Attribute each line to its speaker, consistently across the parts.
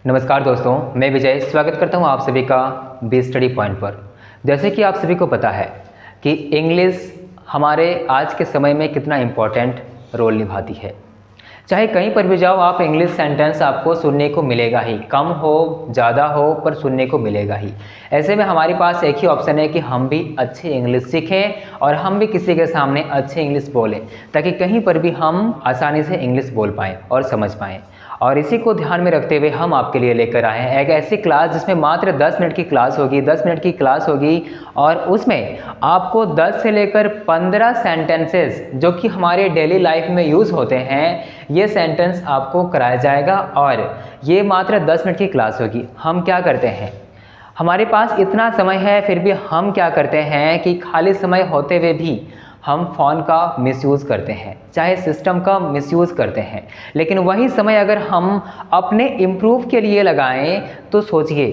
Speaker 1: नमस्कार दोस्तों, मैं विजय स्वागत करता हूं आप सभी का बी स्टडी पॉइंट पर। जैसे कि आप सभी को पता है कि इंग्लिश हमारे आज के समय में कितना इम्पोर्टेंट रोल निभाती है। चाहे कहीं पर भी जाओ आप, इंग्लिश सेंटेंस आपको सुनने को मिलेगा ही, कम हो ज़्यादा हो पर सुनने को मिलेगा ही। ऐसे में हमारे पास एक ही ऑप्शन है कि हम भी अच्छी इंग्लिश सीखें और हम भी किसी के सामने अच्छी इंग्लिश बोलें, ताकि कहीं पर भी हम आसानी से इंग्लिश बोल पाएँ और समझ पाएँ। और इसी को ध्यान में रखते हुए हम आपके लिए लेकर आए हैं एक ऐसी क्लास जिसमें मात्र 10 मिनट की क्लास होगी। 10 मिनट की क्लास होगी और उसमें आपको 10 से लेकर 15 सेंटेंसेस जो कि हमारे डेली लाइफ में यूज़ होते हैं, ये सेंटेंस आपको कराया जाएगा। और ये मात्र 10 मिनट की क्लास होगी। हम क्या करते हैं, हमारे पास इतना समय है, फिर भी हम क्या करते हैं कि खाली समय होते हुए भी हम फ़ोन का मिसयूज़ करते हैं, चाहे सिस्टम का मिसयूज़ करते हैं। लेकिन वही समय अगर हम अपने इम्प्रूव के लिए लगाएं तो सोचिए,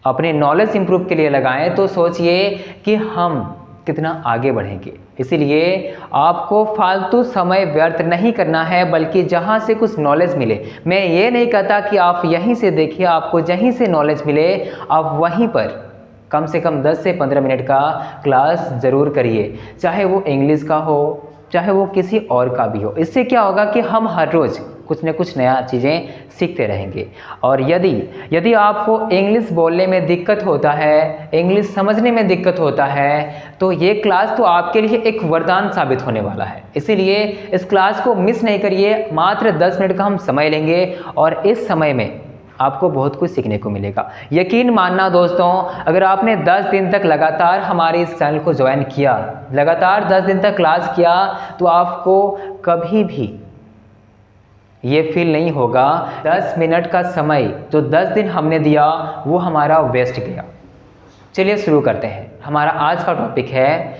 Speaker 1: अपने नॉलेज इम्प्रूव के लिए लगाएं तो सोचिए कि हम कितना आगे बढ़ेंगे। इसीलिए आपको फालतू समय व्यर्थ नहीं करना है, बल्कि जहाँ से कुछ नॉलेज मिले। मैं ये नहीं कहता कि आप यहीं से देखिए, आपको जहीं से नॉलेज मिले आप वहीं पर कम से कम 10 से 15 मिनट का क्लास ज़रूर करिए, चाहे वो इंग्लिश का हो, चाहे वो किसी और का भी हो। इससे क्या होगा कि हम हर रोज़ कुछ न कुछ नया चीज़ें सीखते रहेंगे। और यदि आपको इंग्लिश बोलने में दिक्कत होता है, इंग्लिश समझने में दिक्कत होता है, तो ये क्लास तो आपके लिए एक वरदान साबित होने वाला है। इसीलिए इस क्लास को मिस नहीं करिए। मात्र 10 मिनट का हम समय लेंगे और इस समय में आपको बहुत कुछ सीखने को मिलेगा। यकीन मानना दोस्तों, अगर आपने 10 दिन तक लगातार हमारे इस चैनल को ज्वाइन किया, लगातार 10 दिन तक क्लास किया, तो आपको कभी भी ये फील नहीं होगा 10 मिनट का समय जो 10 दिन हमने दिया वो हमारा वेस्ट गया। चलिए शुरू करते हैं। हमारा आज का टॉपिक है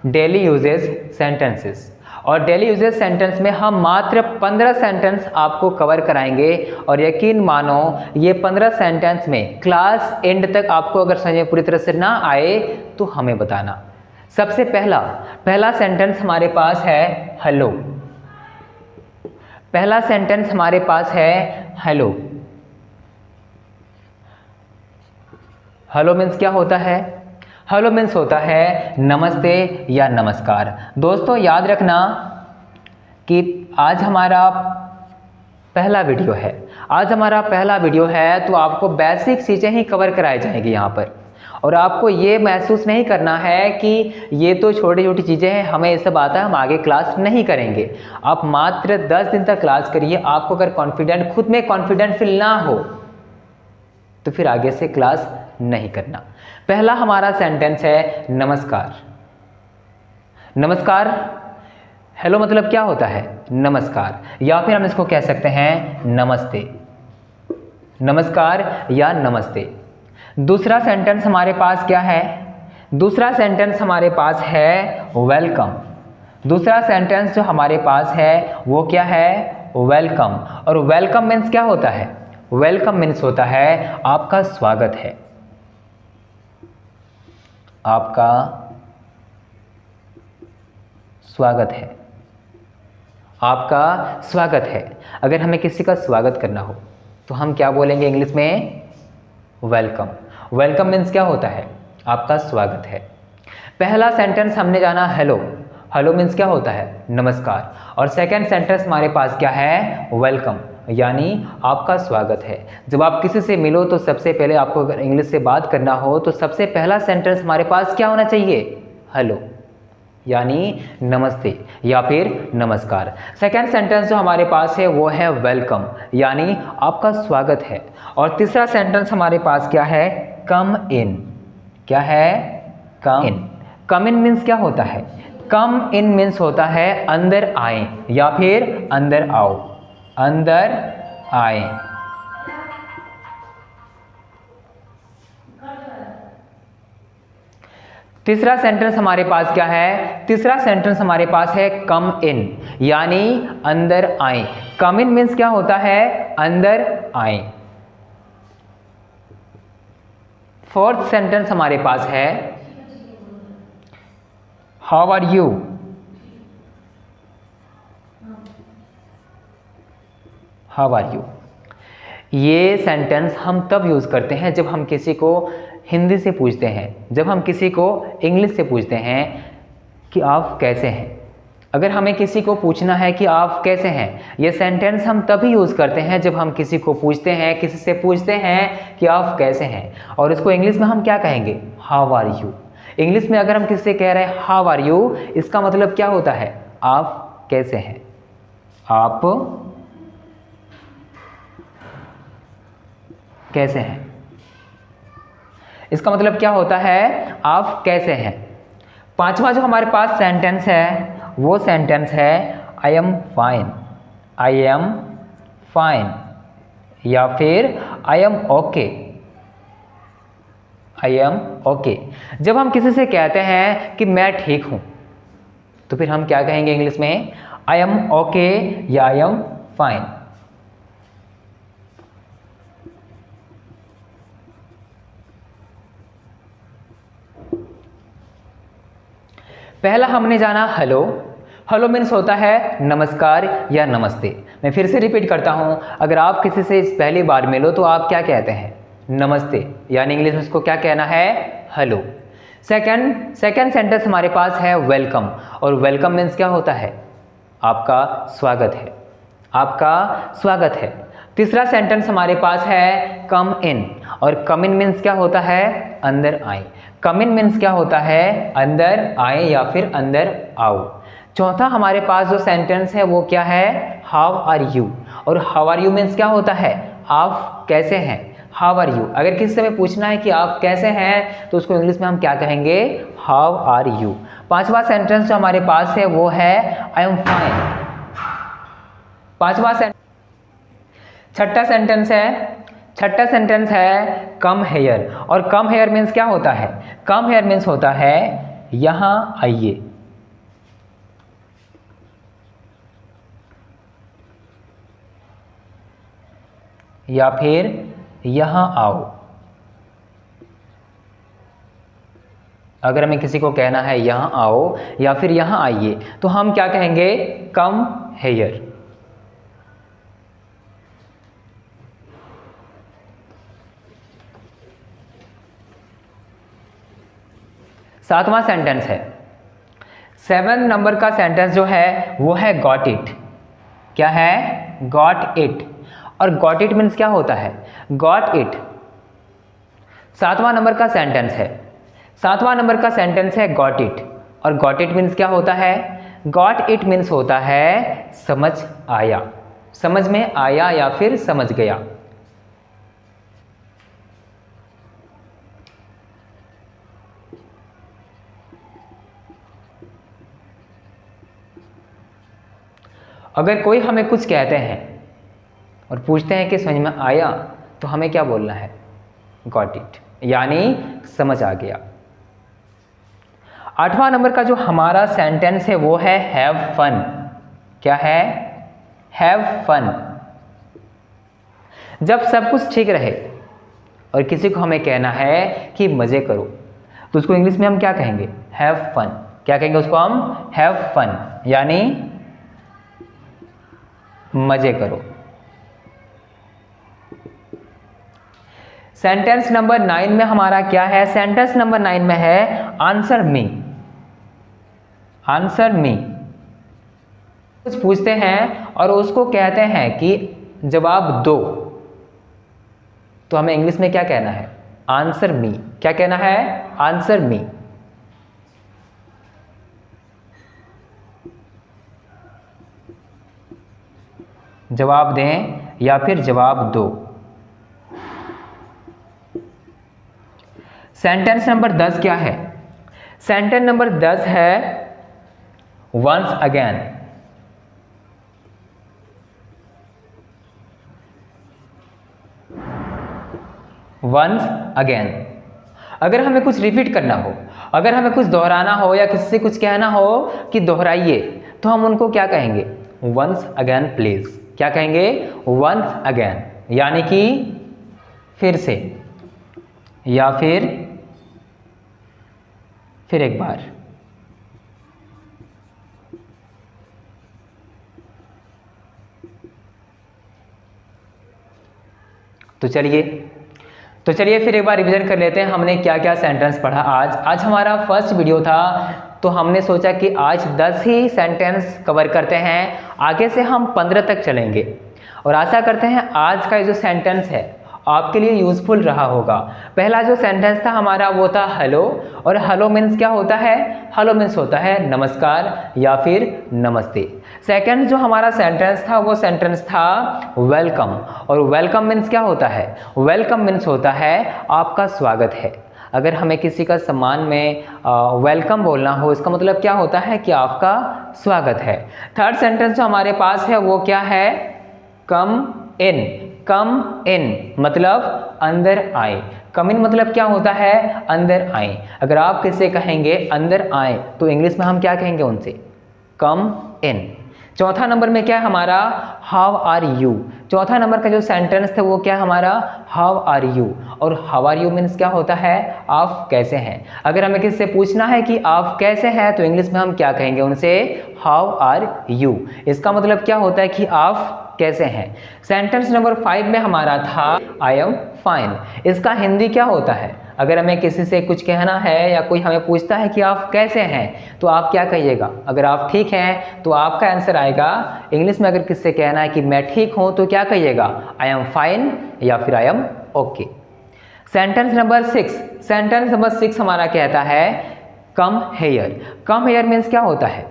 Speaker 1: डेली यूजेज सेंटेंसेस। और डेली यूजेज सेंटेंस में हम मात्र 15 सेंटेंस आपको कवर कराएंगे। और यकीन मानो ये 15 सेंटेंस में क्लास एंड तक आपको अगर समझ में पूरी तरह से ना आए तो हमें बताना। सबसे पहला सेंटेंस हमारे पास है हेलो। पहला सेंटेंस हमारे पास है हेलो। हेलो मीन्स क्या होता है? हेलो मीन्स होता है नमस्ते या नमस्कार। दोस्तों याद रखना कि आज हमारा पहला वीडियो है। आज हमारा पहला वीडियो है तो आपको बेसिक चीज़ें ही कवर कराई जाएंगी यहाँ पर। और आपको ये महसूस नहीं करना है कि ये तो छोटी छोटी चीज़ें हैं, हमें ये सब आता है, हम आगे क्लास नहीं करेंगे। आप मात्र 10 दिन तक क्लास करिए। आपको अगर खुद में कॉन्फिडेंट फील ना हो तो फिर आगे से क्लास नहीं करना। पहला हमारा सेंटेंस है नमस्कार। नमस्कार, हेलो मतलब क्या होता है? नमस्कार, या फिर हम इसको कह सकते हैं नमस्ते। नमस्कार या नमस्ते। दूसरा सेंटेंस हमारे पास क्या है? दूसरा सेंटेंस हमारे पास है वेलकम। दूसरा सेंटेंस जो हमारे पास है वो क्या है? वेलकम। और वेलकम मीन्स क्या होता है? वेलकम मीन्स होता है आपका स्वागत है। आपका स्वागत है। आपका स्वागत है। अगर हमें किसी का स्वागत करना हो तो हम क्या बोलेंगे इंग्लिश में? वेलकम। वेलकम मीन्स क्या होता है? आपका स्वागत है। पहला सेंटेंस हमने जाना हेलो। हेलो मीन्स क्या होता है? नमस्कार। और सेकंड सेंटेंस हमारे पास क्या है? वेलकम, यानी आपका स्वागत है। जब आप किसी से मिलो तो सबसे पहले आपको अगर इंग्लिश से बात करना हो तो सबसे पहला सेंटेंस हमारे पास क्या होना चाहिए? हेलो, यानी नमस्ते या फिर नमस्कार। सेकंड सेंटेंस जो हमारे पास है वो है वेलकम, यानी आपका स्वागत है। और तीसरा सेंटेंस हमारे पास क्या है? कम इन। क्या है? कम इन। कम इन मीन्स क्या होता है? कम इन मीन्स होता है अंदर आए या फिर अंदर आओ। अंदर आए। तीसरा सेंटेंस हमारे पास क्या है? तीसरा सेंटेंस हमारे पास है कम इन, यानी अंदर आए। कम इन मीन्स क्या होता है? अंदर आए। फोर्थ सेंटेंस हमारे पास है how are you. How are you. ये सेंटेंस हम तब यूज़ करते हैं जब हम किसी को हिंदी से पूछते हैं, जब हम किसी को इंग्लिश से पूछते हैं कि आप कैसे हैं। अगर हमें किसी को पूछना है कि आप कैसे हैं, ये सेंटेंस हम तभी यूज़ करते हैं जब हम किसी को पूछते हैं, किसी से पूछते हैं कि आप कैसे हैं। और इसको इंग्लिश में हम क्या कहेंगे? How are you. इंग्लिश में अगर हम किसी से कह रहे हैं हाउ आर यू, इसका मतलब क्या होता है? आप कैसे हैं, आप कैसे हैं। इसका मतलब क्या होता है? आप कैसे हैं। पांचवा जो हमारे पास सेंटेंस है वो सेंटेंस है I am fine, I am fine, या फिर I am okay, I am okay. जब हम किसी से कहते हैं कि मैं ठीक हूं, तो फिर हम क्या कहेंगे इंग्लिश में? आई एम ओके या आई एम फाइन। पहला हमने जाना हेलो। हेलो मीन्स होता है नमस्कार या नमस्ते। मैं फिर से रिपीट करता हूं, अगर आप किसी से पहली बार मिलो तो आप क्या कहते हैं? नमस्ते, यानी इंग्लिश में उसको क्या कहना है? हेलो। सेकंड सेंटेंस हमारे पास है वेलकम, और वेलकम मीन्स क्या होता है? आपका स्वागत है, आपका स्वागत है। तीसरा सेंटेंस हमारे पास है कम इन, और कम इन मीन्स क्या होता है? अंदर आए। कम इन मीन्स क्या होता है? अंदर आए या फिर अंदर आओ। चौथा हमारे पास जो सेंटेंस है वो क्या है? हाउ आर यू, और हाउ आर यू मीन्स क्या होता है? आप कैसे हैं, हाउ आर यू। अगर किसी से हमें पूछना है कि आप कैसे हैं, तो उसको इंग्लिश में हम क्या कहेंगे? How are you. पांचवा सेंटेंस जो हमारे पास है वो है आई एम फाइन। छठा सेंटेंस है कम हेयर, और कम हेयर मीन्स क्या होता है? कम हेयर मीन्स होता है यहां आइए, या फिर यहां आओ। अगर हमें किसी को कहना है यहां आओ या फिर यहां आइए, तो हम क्या कहेंगे? Come here. सातवां सेंटेंस है 7 नंबर का सेंटेंस जो है वो है गॉट इट। क्या है? Got it. और गॉट इट मीन्स क्या होता है? गॉट इट सातवां नंबर का सेंटेंस है। सातवां नंबर का सेंटेंस है गॉट इट, और गॉट इट मीन्स क्या होता है? गॉट इट मीन्स होता है समझ आया, समझ में आया या फिर समझ गया। अगर कोई हमें कुछ कहते हैं और पूछते हैं कि समझ में आया, तो हमें क्या बोलना है? गॉट इट, यानी समझ आ गया। आठवां नंबर का जो हमारा सेंटेंस है वो है हैव फन। क्या है? Have fun. जब सब कुछ ठीक रहे और किसी को हमें कहना है कि मजे करो, तो उसको इंग्लिश में हम क्या कहेंगे? Have fun. क्या कहेंगे उसको हम? हैव फन, यानी मजे करो। सेंटेंस नंबर 9 में हमारा क्या है? सेंटेंस नंबर 9 में है आंसर मी। Answer me. कुछ पूछते हैं और उसको कहते हैं कि जवाब दो, तो हमें इंग्लिश में क्या कहना है? Answer me. क्या कहना है? Answer me. जवाब दें या फिर जवाब दो। सेंटेंस नंबर 10 क्या है? सेंटेंस नंबर 10 है वंस अगेन। Once again. अगर हमें कुछ रिपीट करना हो, अगर हमें कुछ दोहराना हो या किसी से कुछ कहना हो कि दोहराइए, तो हम उनको क्या कहेंगे? Once again please. क्या कहेंगे? वंस अगेन, यानी कि फिर से या फिर एक बार। तो चलिए फिर एक बार रिवीजन कर लेते हैं हमने क्या क्या सेंटेंस पढ़ा आज हमारा फर्स्ट वीडियो था, तो हमने सोचा कि आज 10 ही सेंटेंस कवर करते हैं, आगे से हम 15 तक चलेंगे और आशा करते हैं आज का जो सेंटेंस है आपके लिए यूज़फुल रहा होगा। पहला जो सेंटेंस था हमारा वो था हेलो, और हेलो मीन्स क्या होता है? हेलो मीन्स होता है नमस्कार या फिर नमस्ते। सेकंड जो हमारा सेंटेंस था वो सेंटेंस था वेलकम, और वेलकम मीन्स क्या होता है? वेलकम मीन्स होता है आपका स्वागत है। अगर हमें किसी का सम्मान में वेलकम बोलना हो, इसका मतलब क्या होता है कि आपका स्वागत है। थर्ड सेंटेंस जो हमारे पास है वो क्या है? कम इन। कम इन मतलब अंदर आए। कम इन मतलब क्या होता है? अंदर आए। अगर आप किससे कहेंगे अंदर आए तो इंग्लिश में हम क्या कहेंगे उनसे? कम इन। चौथा नंबर में क्या है हमारा? How are you. चौथा नंबर का जो सेंटेंस था वो क्या है हमारा? How are you. और हाउ आर यू मीन्स क्या होता है? आप कैसे हैं। अगर हमें किससे पूछना है कि आप कैसे हैं तो इंग्लिश में हम क्या कहेंगे उनसे? How are you. इसका मतलब क्या होता है कि आप कैसे हैं। सेंटेंस नंबर 5 में हमारा था आई एम फाइन। इसका हिंदी क्या होता है? अगर हमें किसी से कुछ कहना है या कोई हमें पूछता है कि आप कैसे हैं तो आप क्या कहिएगा? अगर आप ठीक हैं तो आपका आंसर आएगा इंग्लिश में। अगर किससे कहना है कि मैं ठीक हूं तो क्या कहिएगा? आई एम फाइन या फिर I am okay. Sentence number 6। Sentence number 6 हमारा कहता है come hair. Come here means क्या होता है?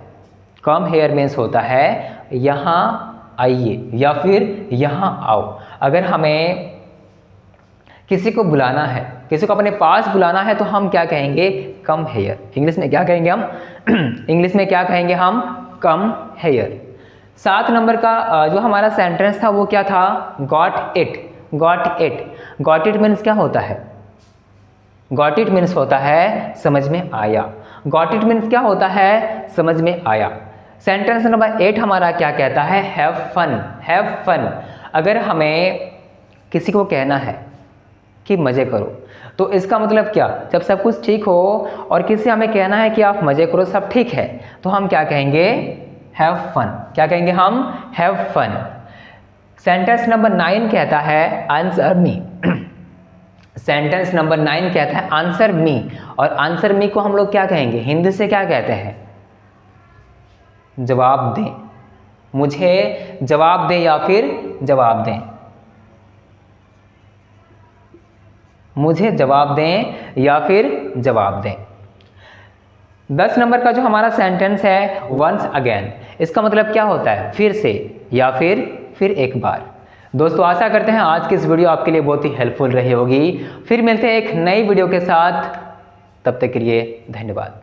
Speaker 1: कम हेयर मीन्स होता है यहाँ आइए या फिर यहाँ आओ। अगर हमें किसी को बुलाना है, किसी को अपने पास बुलाना है तो हम क्या कहेंगे? Come here. इंग्लिश में क्या कहेंगे हम? इंग्लिश में क्या कहेंगे हम? Come here. 7 नंबर का जो हमारा सेंटेंस था वो क्या था? Got it. Got it. Got it means क्या होता है? गॉट इट मीन्स होता है समझ में आया। गॉट इट मीन्स क्या होता है? समझ में आया। सेंटेंस नंबर 8 हमारा क्या कहता है? Have fun. Have fun. अगर हमें किसी को कहना है कि मज़े करो तो इसका मतलब क्या? जब सब कुछ ठीक हो और किसी हमें कहना है कि आप मज़े करो, सब ठीक है, तो हम क्या कहेंगे? Have fun. क्या कहेंगे हम? Have fun. सेंटेंस नंबर 9 कहता है आंसर मी। सेंटेंस नंबर 9 कहता है आंसर मी, और आंसर मी को हम लोग क्या कहेंगे? हिंदी से क्या कहते हैं? जवाब दें। मुझे जवाब दें या फिर जवाब दें। मुझे जवाब दें या फिर जवाब दें। 10 नंबर का जो हमारा सेंटेंस है वंस अगेन। इसका मतलब क्या होता है? फिर से या फिर एक बार। दोस्तों आशा करते हैं आज की इस वीडियो आपके लिए बहुत ही हेल्पफुल रही होगी। फिर मिलते हैं एक नई वीडियो के साथ, तब तक के लिए धन्यवाद।